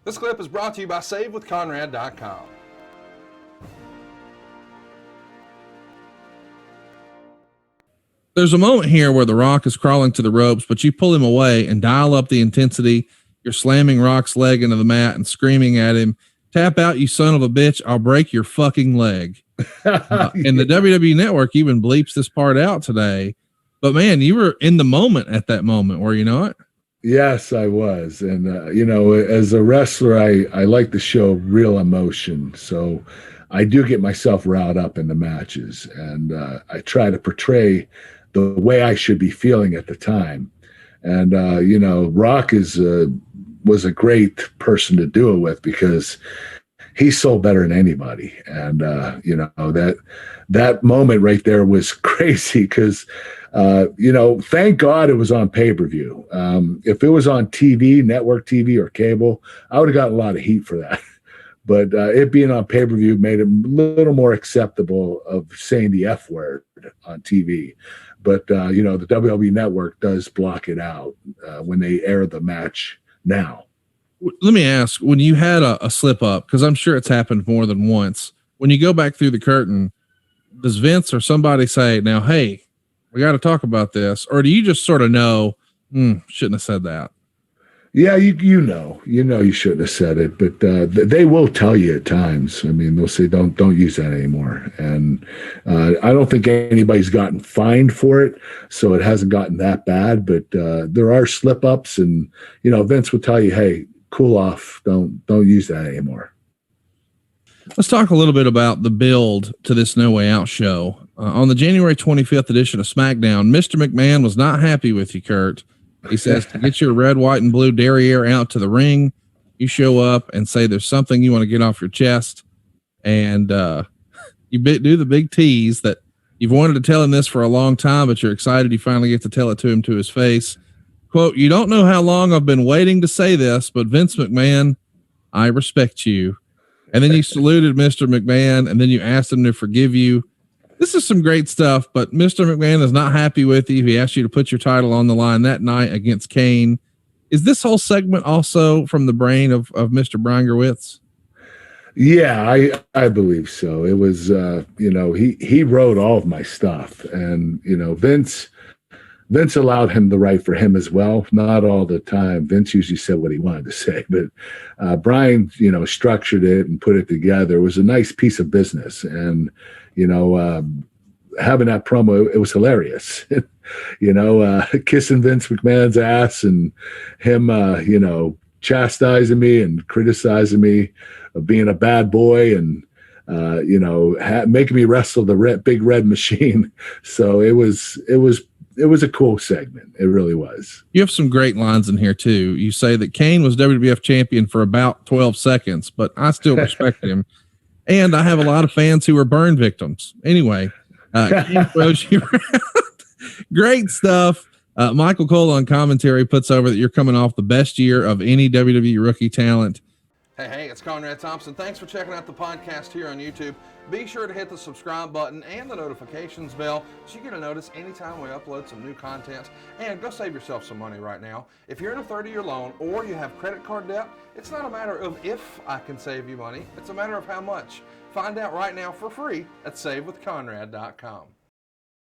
This clip is brought to you by SaveWithConrad.com. There's a moment here where The Rock is crawling to the ropes, but you pull him away and dial up the intensity. You're slamming Rock's leg into the mat and screaming at him, "Tap out, you son of a bitch. I'll break your fucking leg." And the WWE Network even bleeps this part out today. But man, you were in the moment at that moment, were you not? Yes, I was. And, as a wrestler, I like to show real emotion. So I do get myself riled up in the matches. And I try to portray the way I should be feeling at the time. And, Rock was a great person to do it with because he sold better than anybody. And, that moment right there was crazy because, thank God it was on pay-per-view. If it was on TV, network TV or cable, I would have gotten a lot of heat for that. But it being on pay-per-view made it a little more acceptable of saying the F word on TV. But, the WWE Network does block it out when they air the match now. Let me ask, when you had a slip up, because I'm sure it's happened more than once, when you go back through the curtain, does Vince or somebody say, now, hey, we got to talk about this? Or do you just sort of know, shouldn't have said that? Yeah, you shouldn't have said it, but they will tell you at times. I mean, they'll say, don't use that anymore. And I don't think anybody's gotten fined for it, so it hasn't gotten that bad. But there are slip ups, and Vince will tell you, hey, cool off. Don't use that anymore. Let's talk a little bit about the build to this No Way Out show. On the January 25th edition of SmackDown, Mr. McMahon was not happy with you, Kurt. He says to get your red, white, and blue derriere out to the ring, you show up and say there's something you want to get off your chest. And you do the big tease that you've wanted to tell him this for a long time, but you're excited you finally get to tell it to him to his face. Quote, "You don't know how long I've been waiting to say this, but Vince McMahon, I respect you." And then you saluted Mr. McMahon, and then you asked him to forgive you. This is some great stuff, but Mr. McMahon is not happy with you. He asked you to put your title on the line that night against Kane. Is this whole segment also from the brain of Mr. Brian Gerwitz? Yeah, I believe so. It was, he wrote all of my stuff, and, Vince allowed him the right for him as well. Not all the time. Vince usually said what he wanted to say, but Brian, structured it and put it together. It was a nice piece of business. And, having that promo, it was hilarious. Kissing Vince McMahon's ass and him, chastising me and criticizing me of being a bad boy and, making me wrestle the big red machine. So it was a cool segment. It really was. You have some great lines in here too. You say that Kane was WWF champion for about 12 seconds, but I still respect him. And I have a lot of fans who are burn victims. Anyway, Kane throws you around. Great stuff. Michael Cole on commentary puts over that you're coming off the best year of any WWE rookie talent. Hey, it's Conrad Thompson. Thanks for checking out the podcast here on YouTube. Be sure to hit the subscribe button and the notifications bell so you get a notice anytime we upload some new content. And go save yourself some money right now. If you're in a 30-year loan or you have credit card debt, it's not a matter of if I can save you money. It's a matter of how much. Find out right now for free at SaveWithConrad.com.